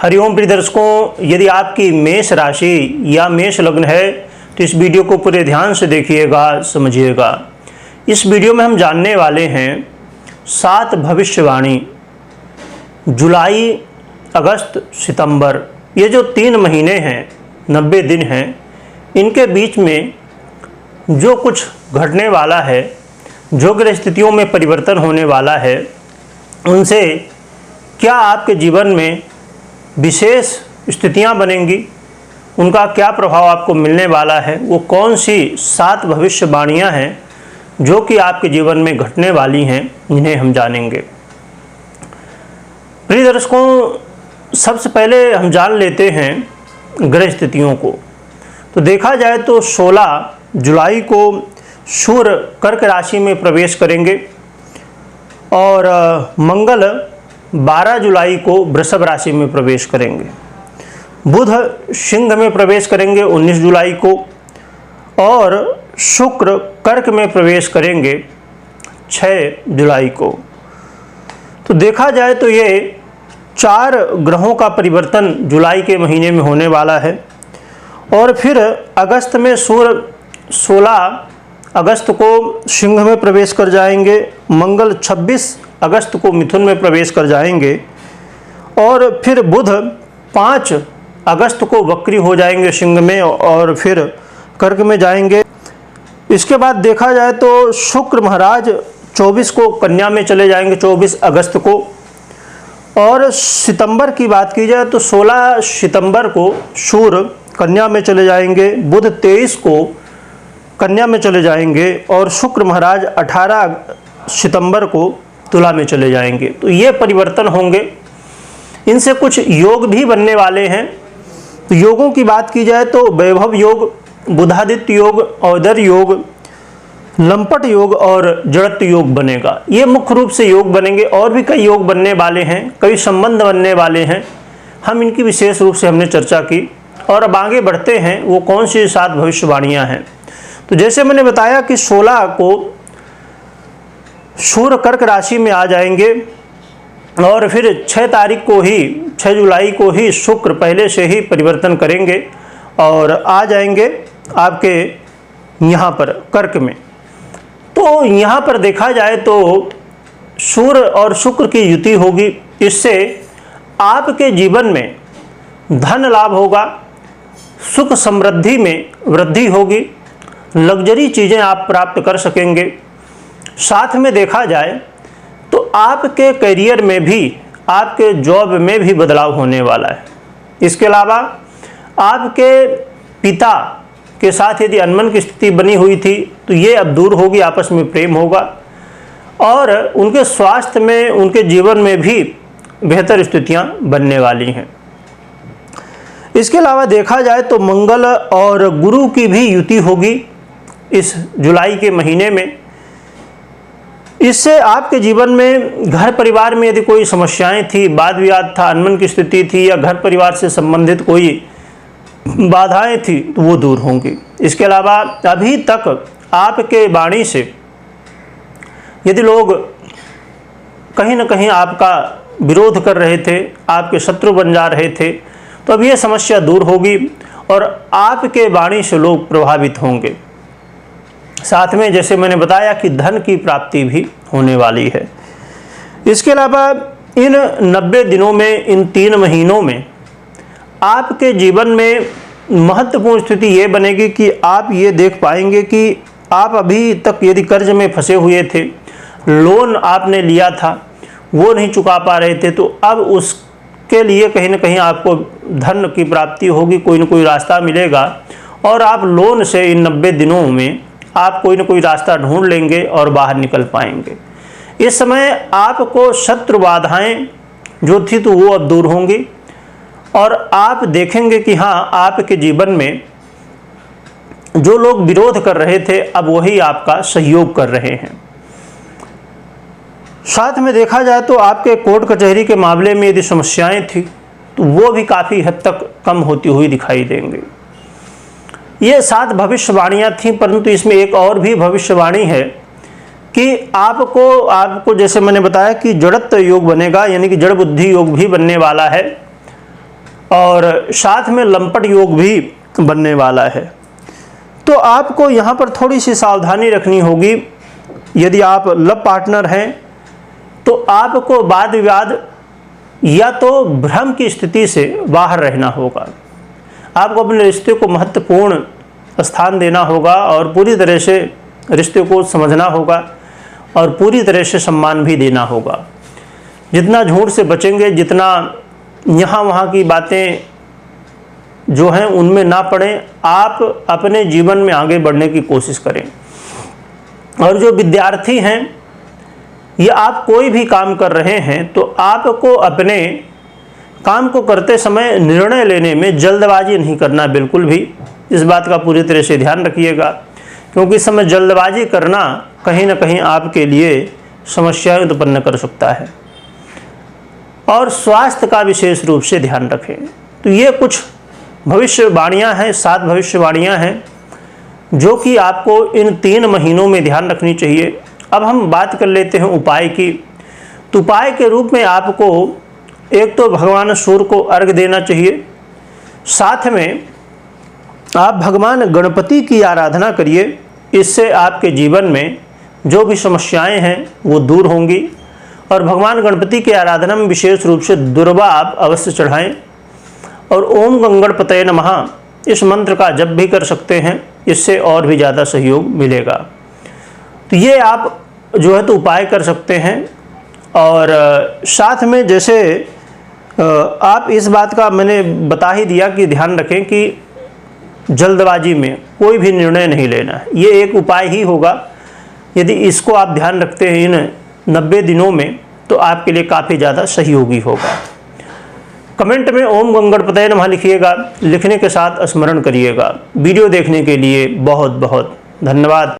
हरिओम प्रिय दर्शकों, यदि आपकी मेष राशि या मेष लग्न है तो इस वीडियो को पूरे ध्यान से देखिएगा, समझिएगा। इस वीडियो में हम जानने वाले हैं 7 भविष्यवाणी जुलाई, अगस्त, सितंबर, ये जो 3 महीने हैं, 90 दिन हैं, इनके बीच में जो कुछ घटने वाला है, जो ग्रह स्थितियों में परिवर्तन होने वाला है, उनसे क्या आपके जीवन में विशेष स्थितियां बनेंगी, उनका क्या प्रभाव आपको मिलने वाला है, वो कौन सी 7 भविष्यवाणियां हैं जो कि आपके जीवन में घटने वाली हैं, इन्हें हम जानेंगे। प्रिय दर्शकों, सबसे पहले हम जान लेते हैं ग्रह स्थितियों को। तो देखा जाए तो 16 जुलाई को सूर्य कर्क राशि में प्रवेश करेंगे और मंगल 12 जुलाई को वृषभ राशि में प्रवेश करेंगे। बुध सिंह में प्रवेश करेंगे 19 जुलाई को और शुक्र कर्क में प्रवेश करेंगे 6 जुलाई को। तो देखा जाए तो ये 4 ग्रहों का परिवर्तन जुलाई के महीने में होने वाला है। और फिर अगस्त में सूर्य 16 अगस्त को सिंह में प्रवेश कर जाएंगे, मंगल 26 अगस्त को मिथुन में प्रवेश कर जाएंगे और फिर बुध 5 अगस्त को वक्री हो जाएंगे सिंह में और फिर कर्क में जाएंगे। इसके बाद देखा जाए तो शुक्र महाराज 24 को कन्या में चले जाएंगे, 24 अगस्त को। और सितंबर की बात की जाए तो 16 सितंबर को सूर्य कन्या में चले जाएंगे, बुध 23 को कन्या में चले जाएंगे और शुक्र महाराज 18 सितंबर को तुला में चले जाएंगे। तो ये परिवर्तन होंगे, इनसे कुछ योग भी बनने वाले हैं। तो योगों की बात की जाए तो वैभव योग, बुधादित्य योग, औदर योग, लंपट योग और जड़त्व योग बनेगा। ये मुख्य रूप से योग बनेंगे। और भी कई योग बनने वाले हैं, कई संबंध बनने वाले हैं, हम इनकी विशेष रूप से हमने चर्चा की। और अब आगे बढ़ते हैं, वो कौन सी 7 भविष्यवाणियाँ हैं। तो जैसे मैंने बताया कि 16 को सूर्य कर्क राशि में आ जाएंगे और फिर 6 तारीख को ही, 6 जुलाई को ही शुक्र पहले से ही परिवर्तन करेंगे और आ जाएंगे आपके यहाँ पर कर्क में। तो यहाँ पर देखा जाए तो सूर्य और शुक्र की युति होगी। इससे आपके जीवन में धन लाभ होगा, सुख समृद्धि में वृद्धि होगी, लग्जरी चीज़ें आप प्राप्त कर सकेंगे। साथ में देखा जाए तो आपके करियर में भी, आपके जॉब में भी बदलाव होने वाला है। इसके अलावा आपके पिता के साथ यदि अनबन की स्थिति बनी हुई थी तो ये अब दूर होगी, आपस में प्रेम होगा और उनके स्वास्थ्य में, उनके जीवन में भी बेहतर स्थितियां बनने वाली हैं। इसके अलावा देखा जाए तो मंगल और गुरु की भी युति होगी इस जुलाई के महीने में। इससे आपके जीवन में घर परिवार में यदि कोई समस्याएं थी, वाद विवाद था, अनबन की स्थिति थी या घर परिवार से संबंधित कोई बाधाएं थी तो वो दूर होंगी। इसके अलावा अभी तक आपके वाणी से यदि लोग कहीं ना कहीं आपका विरोध कर रहे थे, आपके शत्रु बन जा रहे थे, तो अब ये समस्या दूर होगी और आपके वाणी से लोग प्रभावित होंगे। साथ में जैसे मैंने बताया कि धन की प्राप्ति भी होने वाली है। इसके अलावा इन 90 दिनों में, इन 3 महीनों में आपके जीवन में महत्वपूर्ण स्थिति ये बनेगी कि आप ये देख पाएंगे कि आप अभी तक यदि कर्ज में फंसे हुए थे, लोन आपने लिया था, वो नहीं चुका पा रहे थे, तो अब उसके लिए कहीं ना कहीं आपको धन की प्राप्ति होगी, कोई ना कोई रास्ता मिलेगा और आप लोन से इन 90 दिनों में आप कोई ना कोई रास्ता ढूंढ लेंगे और बाहर निकल पाएंगे। इस समय आपको शत्रु बाधाएं जो थी तो वो अब दूर होंगी और आप देखेंगे कि हाँ, आपके जीवन में जो लोग विरोध कर रहे थे अब वही आपका सहयोग कर रहे हैं। साथ में देखा जाए तो आपके कोर्ट कचहरी के मामले में यदि समस्याएं थी तो वो भी काफ़ी हद तक कम होती हुई दिखाई देंगी। ये 7 भविष्यवाणियाँ थीं, परंतु इसमें एक और भी भविष्यवाणी है कि आपको जैसे मैंने बताया कि जड़त्व योग बनेगा, यानी कि जड़ बुद्धि योग भी बनने वाला है और साथ में लंपट योग भी बनने वाला है। तो आपको यहाँ पर थोड़ी सी सावधानी रखनी होगी। यदि आप लव पार्टनर हैं तो आपको वाद विवाद या तो भ्रम की स्थिति से बाहर रहना होगा। आपको अपने रिश्ते को महत्वपूर्ण स्थान देना होगा और पूरी तरह से रिश्ते को समझना होगा और पूरी तरह से सम्मान भी देना होगा। जितना झूठ से बचेंगे, जितना यहाँ वहाँ की बातें जो हैं उनमें ना पड़ें, आप अपने जीवन में आगे बढ़ने की कोशिश करें। और जो विद्यार्थी हैं या आप कोई भी काम कर रहे हैं तो आपको अपने काम को करते समय निर्णय लेने में जल्दबाजी नहीं करना बिल्कुल भी। इस बात का पूरी तरह से ध्यान रखिएगा, क्योंकि इस समय जल्दबाजी करना कहीं ना कहीं आपके लिए समस्याएं उत्पन्न कर सकता है। और स्वास्थ्य का विशेष रूप से ध्यान रखें। तो ये कुछ भविष्यवाणियाँ हैं, 7 भविष्यवाणियाँ हैं जो कि आपको इन 3 महीनों में ध्यान रखनी चाहिए। अब हम बात कर लेते हैं उपाय की। तो उपाय के रूप में आपको एक तो भगवान सूर्य को अर्घ्य देना चाहिए, साथ में आप भगवान गणपति की आराधना करिए। इससे आपके जीवन में जो भी समस्याएं हैं वो दूर होंगी। और भगवान गणपति की आराधना में विशेष रूप से दुर्वा आप अवश्य चढ़ाएं और ओम गणपतये नमः इस मंत्र का जप भी कर सकते हैं। इससे और भी ज़्यादा सहयोग मिलेगा। तो ये आप जो है तो उपाय कर सकते हैं। और साथ में जैसे आप इस बात का मैंने बता ही दिया कि ध्यान रखें कि जल्दबाजी में कोई भी निर्णय नहीं लेना है। ये एक उपाय ही होगा। यदि इसको आप ध्यान रखते हैं इन 90 दिनों में तो आपके लिए काफ़ी ज़्यादा सहयोगी होगा। कमेंट में ओम गणपतये नमः लिखिएगा, लिखने के साथ स्मरण करिएगा। वीडियो देखने के लिए बहुत बहुत धन्यवाद।